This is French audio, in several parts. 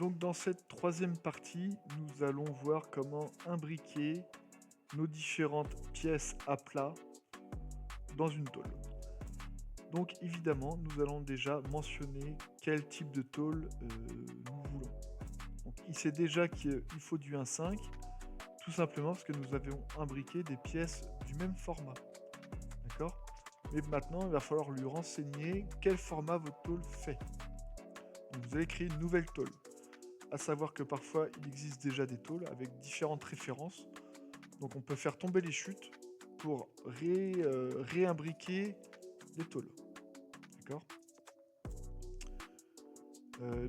Donc dans cette troisième partie, nous allons voir comment imbriquer nos différentes pièces à plat dans une tôle. Donc évidemment, nous allons déjà mentionner quel type de tôle nous voulons. Donc il sait déjà qu'il faut du 1,5, tout simplement parce que nous avions imbriqué des pièces du même format. D'accord? Mais maintenant, il va falloir lui renseigner quel format votre tôle fait. Donc vous allez créer une nouvelle tôle. À savoir que parfois, il existe déjà des tôles avec différentes références. Donc on peut faire tomber les chutes pour réimbriquer les tôles. D'accord?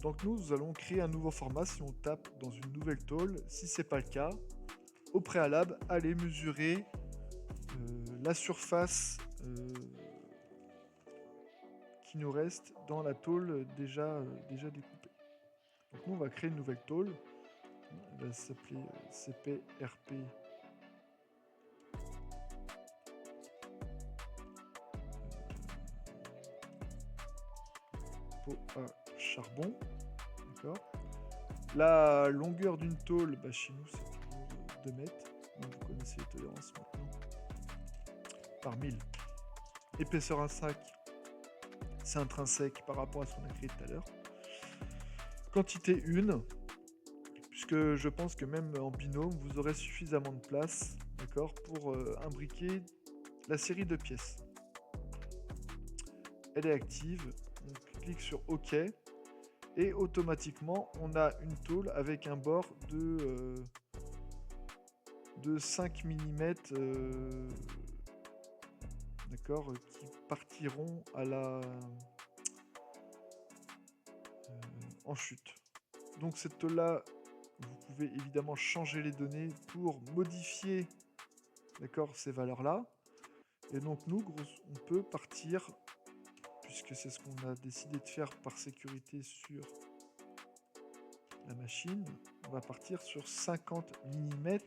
Donc nous allons créer un nouveau format si on tape dans une nouvelle tôle. Si ce n'est pas le cas, au préalable, allez mesurer la surface qui nous reste dans la tôle déjà découpée. Donc nous, on va créer une nouvelle tôle. Elle va s'appeler CPRP pot à charbon. D'accord. La longueur d'une tôle, chez nous, c'est toujours 2 mètres. Donc vous connaissez les tolérances maintenant. Par 1000. Épaisseur 1,5, c'est intrinsèque par rapport à ce qu'on a créé tout à l'heure. Quantité 1, puisque je pense que même en binôme, vous aurez suffisamment de place, d'accord, pour imbriquer la série de pièces. Elle est active, on clique sur OK, et automatiquement, on a une tôle avec un bord de 5 mm, d'accord, qui partiront à la en chute. Donc cette tôle-là, vous pouvez évidemment changer les données pour modifier, d'accord, ces valeurs-là. Et donc nous, on peut partir, puisque c'est ce qu'on a décidé de faire par sécurité sur la machine, on va partir sur 50 mm,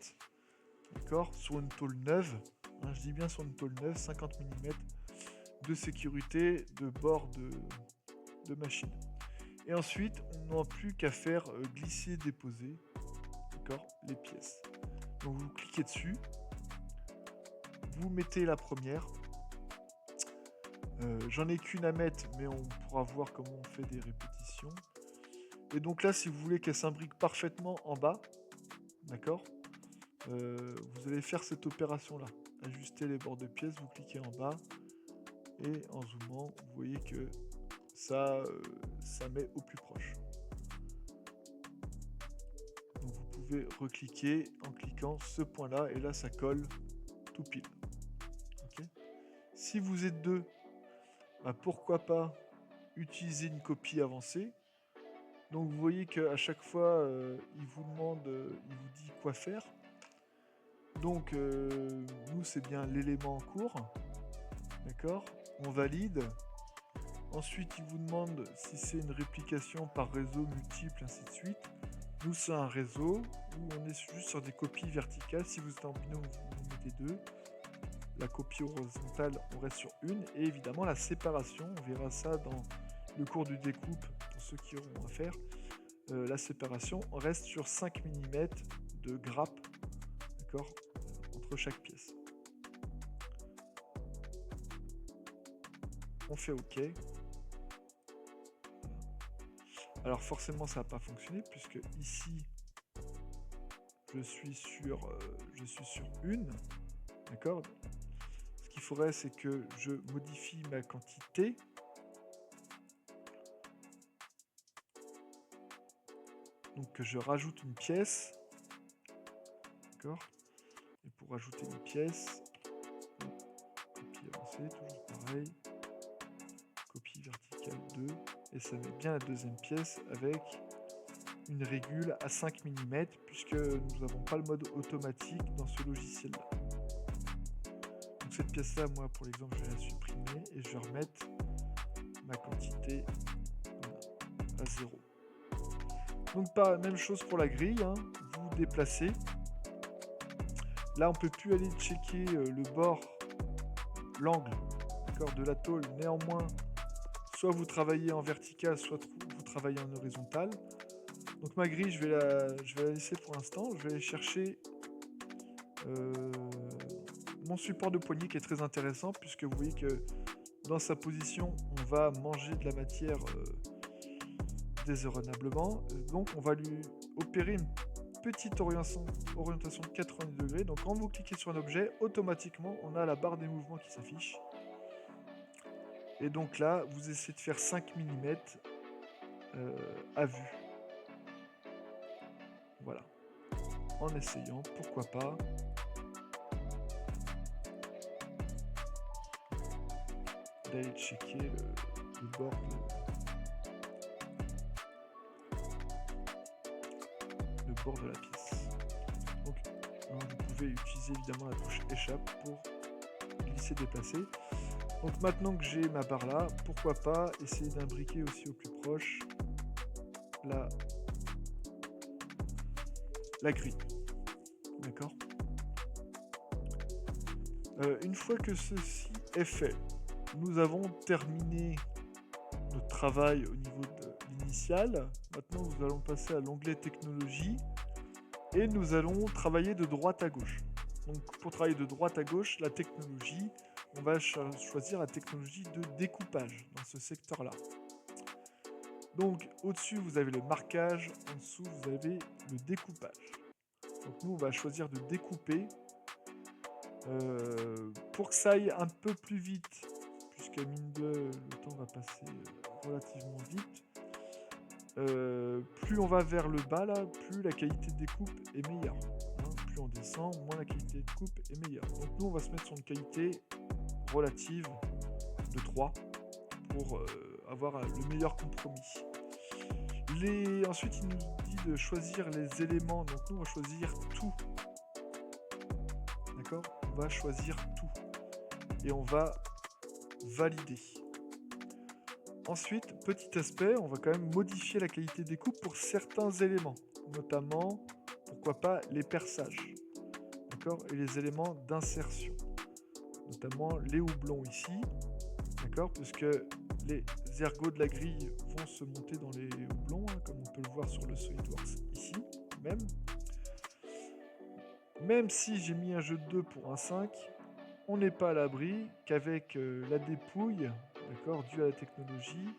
d'accord, sur une tôle neuve. Hein, je dis bien sur une tôle neuve, 50 mm de sécurité de bord de machine. Et ensuite, on n'a plus qu'à faire glisser-déposer, d'accord, les pièces. Donc vous cliquez dessus, vous mettez la première. J'en ai qu'une à mettre, mais on pourra voir comment on fait des répétitions. Et donc là, si vous voulez qu'elle s'imbrique parfaitement en bas, d'accord, vous allez faire cette opération-là. Ajuster les bords de pièces, vous cliquez en bas, et en zoomant, vous voyez que ça met au plus proche. Donc vous pouvez recliquer en cliquant ce point-là, et là, ça colle tout pile. Okay. Si vous êtes deux, pourquoi pas utiliser une copie avancée. Donc vous voyez qu'à chaque fois, il vous demande, il vous dit quoi faire. Donc nous, c'est bien l'élément en cours. D'accord? On valide. Ensuite, il vous demande si c'est une réplication par réseau multiple, ainsi de suite. Nous, c'est un réseau où on est juste sur des copies verticales. Si vous êtes en binôme, vous mettez 2. La copie horizontale, on reste sur 1. Et évidemment, la séparation, on verra ça dans le cours de découpe, pour ceux qui auront à faire. La séparation, on reste sur 5 mm de grappe, d'accord, entre chaque pièce. On fait OK. Alors forcément, ça n'a pas fonctionné, puisque ici, je suis sur une, d'accord. Ce qu'il faudrait, c'est que je modifie ma quantité. Donc que je rajoute une pièce. D'accord. Et pour rajouter une pièce, copie avancée, toujours pareil. Copie verticale 2. Et ça met bien la deuxième pièce avec une régule à 5 mm, puisque nous n'avons pas le mode automatique dans ce logiciel-là. Donc cette pièce-là, moi, pour l'exemple, je vais la supprimer et je vais remettre ma quantité à 0. Donc pas même chose pour la grille, hein. Vous déplacez. Là, on peut plus aller checker le bord, l'angle, d'accord, de la tôle. Néanmoins, soit vous travaillez en vertical, soit vous travaillez en horizontal. Donc ma grille, je vais la laisser pour l'instant. Je vais aller chercher mon support de poignée qui est très intéressant puisque vous voyez que dans sa position, on va manger de la matière désordonnablement. Donc on va lui opérer une petite orientation de 90 degrés. Donc quand vous cliquez sur un objet, automatiquement on a la barre des mouvements qui s'affiche. Et donc là, vous essayez de faire 5 mm à vue. Voilà. En essayant, pourquoi pas. D'aller checker le bord de la pièce. Donc, vous pouvez utiliser évidemment la touche échappe pour glisser, déplacer. Donc maintenant que j'ai ma barre là, pourquoi pas essayer d'imbriquer aussi au plus proche la grille. D'accord. Une fois que ceci est fait, nous avons terminé notre travail au niveau de l'initial. Maintenant, nous allons passer à l'onglet technologie et nous allons travailler de droite à gauche. Donc, pour travailler de droite à gauche, la technologie, on va choisir la technologie de découpage dans ce secteur-là. Donc, au-dessus, vous avez le marquage, en dessous, vous avez le découpage. Donc, nous, on va choisir de découper pour que ça aille un peu plus vite, puisque mine de le temps va passer relativement vite. Plus on va vers le bas là, plus la qualité de découpe est meilleure. Plus on descend, moins la qualité de découpe est meilleure. Donc nous on va se mettre sur une qualité relative de 3 pour avoir le meilleur compromis. Ensuite il nous dit de choisir les éléments, donc nous on va choisir tout. D'accord ? On va choisir tout. Et on va valider. Ensuite, petit aspect, on va quand même modifier la qualité des coupes pour certains éléments, notamment, pourquoi pas, les perçages, d'accord, et les éléments d'insertion, notamment les houblons ici, d'accord, puisque les ergots de la grille vont se monter dans les houblons, comme on peut le voir sur le SolidWorks ici, même si j'ai mis un jeu de 2 pour un 5, on n'est pas à l'abri qu'avec la dépouille, d'accord, due à la technologie,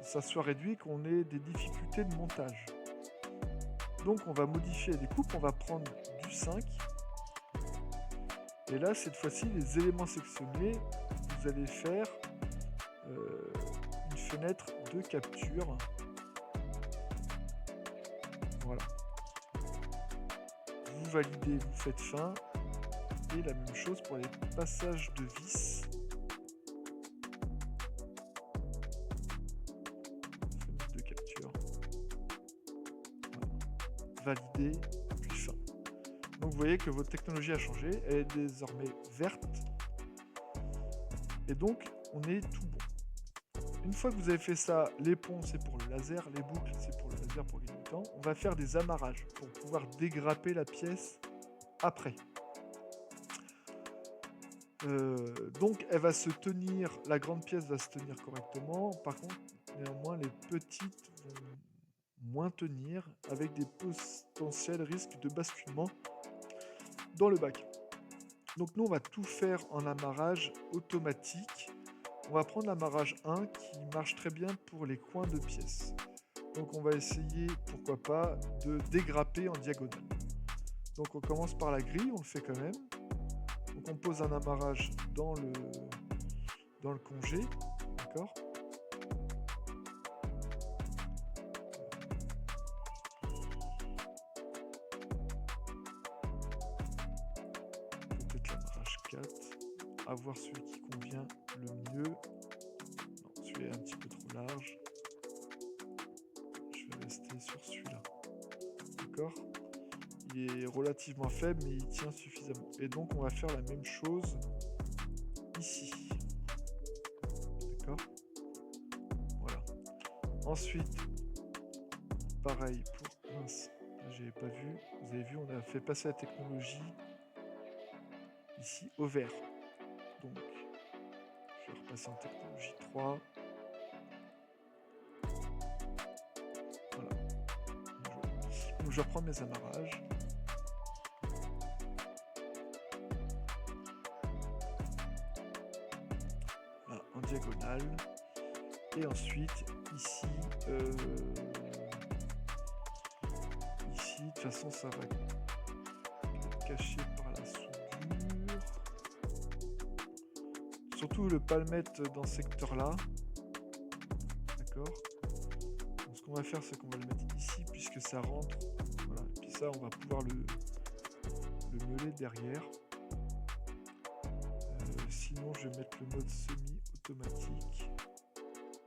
ça soit réduit, qu'on ait des difficultés de montage. Donc on va modifier les coupes, on va prendre du 5. Et là, cette fois-ci, les éléments sectionnés, vous allez faire une fenêtre de capture. Voilà. Vous validez, vous faites fin. Et la même chose pour les passages de vis. Fenêtre de capture. Voilà. Valider, puis fin. Donc vous voyez que votre technologie a changé. Elle est désormais verte. Et donc, on est tout bon. Une fois que vous avez fait ça, les ponts, c'est pour le laser. Les boucles, c'est pour le laser pour gagner du temps. On va faire des amarrages pour pouvoir dégrapper la pièce après. Donc elle va se tenir, la grande pièce va se tenir correctement. Par contre, néanmoins, les petites vont moins tenir avec des potentiels risques de basculement dans le bac. Donc nous, on va tout faire en amarrage automatique. On va prendre l'amarrage 1 qui marche très bien pour les coins de pièces. Donc on va essayer, pourquoi pas, de dégrapper en diagonale. Donc on commence par la grille, on le fait quand même. Donc on pose un amarrage dans le congé, d'accord ? Peut-être l'amarrage 4, à voir celui qui convient le mieux. Non, celui-là est un petit peu trop large. Je vais rester sur celui-là, d'accord ? Il est relativement faible, mais il tient suffisamment. Et donc, on va faire la même chose ici. D'accord ? Voilà. Ensuite, pareil pour... Mince, j'avais pas vu. Vous avez vu, on a fait passer la technologie ici au vert. Donc, je vais repasser en technologie 3. Voilà. Donc je reprends mes amarrages. Là, en diagonale. Et ensuite, ici, ici, de toute façon, ça va être caché par la soudure. Surtout ne pas le mettre dans ce secteur-là. D'accord. Donc, ce qu'on va faire, c'est qu'on va le mettre ici, puisque ça rentre. Voilà. Et puis ça, on va pouvoir le meuler derrière. Sinon, je vais mettre le mode semi-automatique.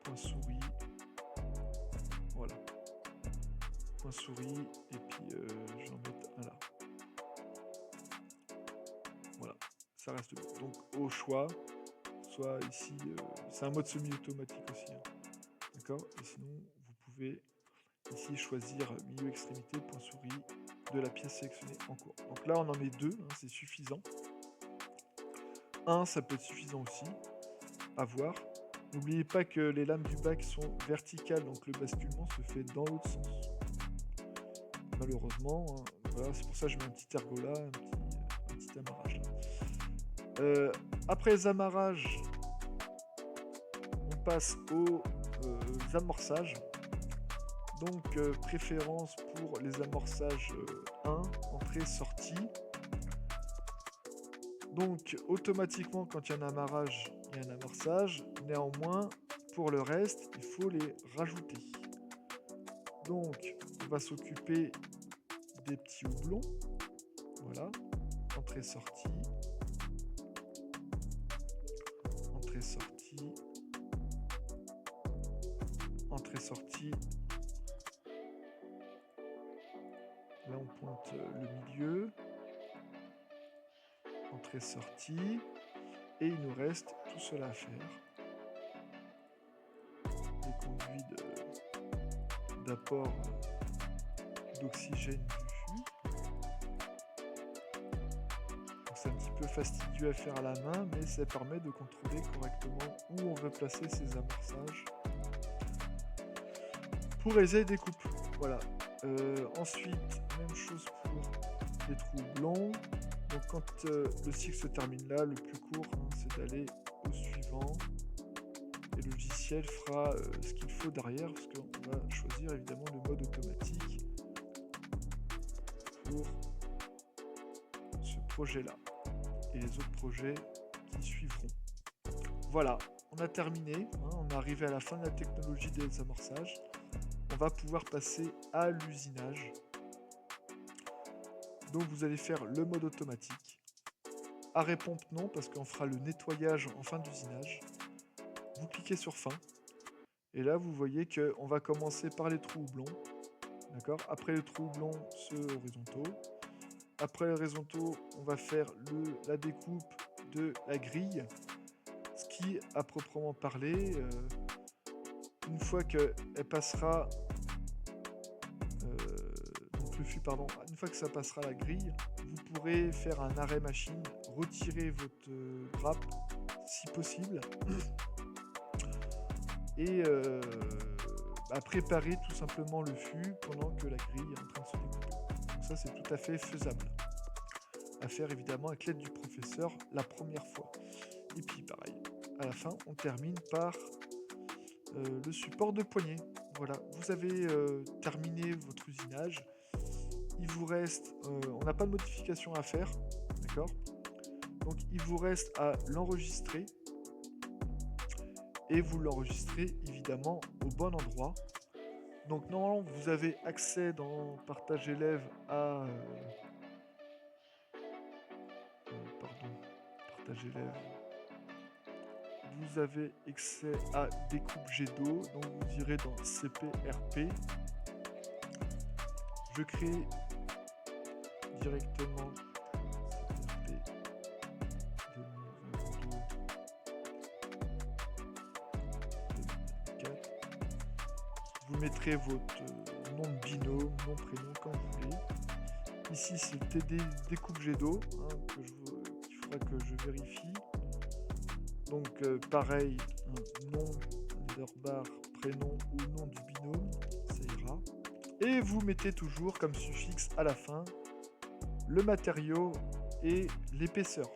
Point souris, voilà, point souris, et puis je vais en mettre un là. Voilà, ça reste bon. Donc au choix, soit ici, c'est un mode semi-automatique aussi, hein. D'accord. Et sinon, vous pouvez ici choisir milieu extrémité, point souris de la pièce sélectionnée en cours. Donc là, on en met deux, hein, c'est suffisant. Un, ça peut être suffisant aussi, à voir. N'oubliez pas que les lames du bac sont verticales, donc le basculement se fait dans l'autre sens. Malheureusement, hein, voilà, c'est pour ça que je mets un petit ergot là, un petit amarrage là. Après les amarrages, on passe aux amorçages. Donc préférence pour les amorçages 1, entrée-sortie. Donc automatiquement, quand il y a un amarrage, il y a un amorçage. Néanmoins, pour le reste, il faut les rajouter. Donc, on va s'occuper des petits houblons. Voilà. Entrée-sortie. Entrée-sortie. Entrée-sortie. Là, on pointe le milieu. Entrée-sortie. Et il nous reste tout cela à faire. Les conduits d'apport d'oxygène du fût. C'est un petit peu fastidieux à faire à la main, mais ça permet de contrôler correctement où on veut placer ces amorçages pour réaliser les découpes. Voilà. Ensuite, même chose pour les trous blonds. Donc quand le cycle se termine là, le plus court, hein, c'est d'aller au suivant. Et le logiciel fera ce qu'il faut derrière, parce qu'on va choisir évidemment le mode automatique pour ce projet-là et les autres projets qui suivront. Voilà, on a terminé, hein, on est arrivé à la fin de la technologie des amorçages. On va pouvoir passer à l'usinage. Donc vous allez faire le mode automatique. Arrêt pompe non, parce qu'on fera le nettoyage en fin d'usinage. Vous cliquez sur fin. Et là, vous voyez qu'on va commencer par les trous houblons. D'accord. Après les trous houblons, ceux horizontaux. Après les horizontaux, on va faire la découpe de la grille. Ce qui, à proprement parler, une fois qu'elle passera... donc le fût, pardon. Une fois que ça passera la grille, vous pourrez faire un arrêt machine, retirer votre grappe, si possible. Et préparer tout simplement le fût pendant que la grille est en train de se découper. Donc ça, c'est tout à fait faisable. À faire évidemment avec l'aide du professeur la première fois. Et puis pareil, à la fin, on termine par le support de poignée. Voilà, vous avez terminé votre usinage. Il vous reste, on n'a pas de modification à faire, d'accord? Donc il vous reste à l'enregistrer. Et vous l'enregistrez évidemment au bon endroit. Donc normalement vous avez accès dans partage élève à partage élève. Vous avez accès à découpe jet d'eau. Donc vous irez dans CPRP. Je crée directement CPRP 2022. Vous mettrez votre nom de binôme, nom, prénom, comme vous voulez. Ici, c'est TD découpe jet d'eau, hein, qu'il faudra que je vérifie. Donc, pareil, nom, underbar, prénom ou nom du binôme, ça ira. Et vous mettez toujours comme suffixe à la fin le matériau et l'épaisseur,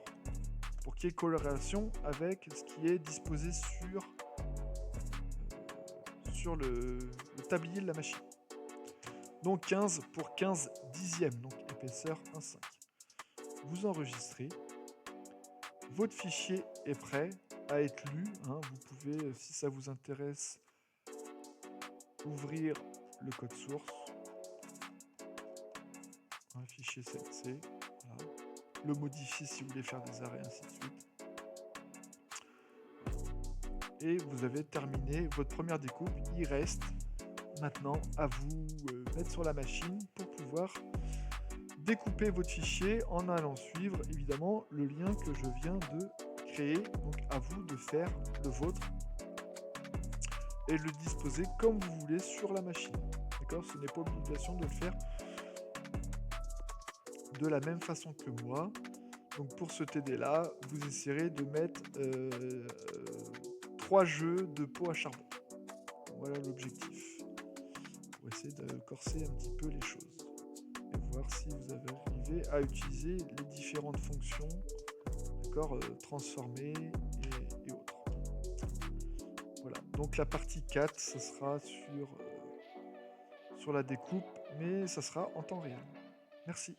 pour qu'il y ait corrélation avec ce qui est disposé sur le tablier de la machine. Donc 15 pour 15 dixièmes, donc épaisseur 1,5. Vous enregistrez. Votre fichier est prêt à être lu. Vous pouvez, si ça vous intéresse, ouvrir le code source. Un fichier CNC. Voilà. Le modifier si vous voulez faire des arrêts, ainsi de suite. Et vous avez terminé votre première découpe. Il reste maintenant à vous mettre sur la machine pour pouvoir découper votre fichier en allant suivre évidemment le lien que je viens de créer. Donc à vous de faire le vôtre et le disposer comme vous voulez sur la machine. D'accord ? Ce n'est pas obligation de le faire de la même façon que moi. Donc pour ce TD là, vous essayerez de mettre 3 jeux de pot à charbon. Voilà l'objectif. Pour essayer de corser un petit peu les choses. Et voir si vous avez arrivé à utiliser les différentes fonctions, d'accord, transformer et autres. Voilà. Donc la partie 4, ça sera sur la découpe, mais ça sera en temps réel. Merci.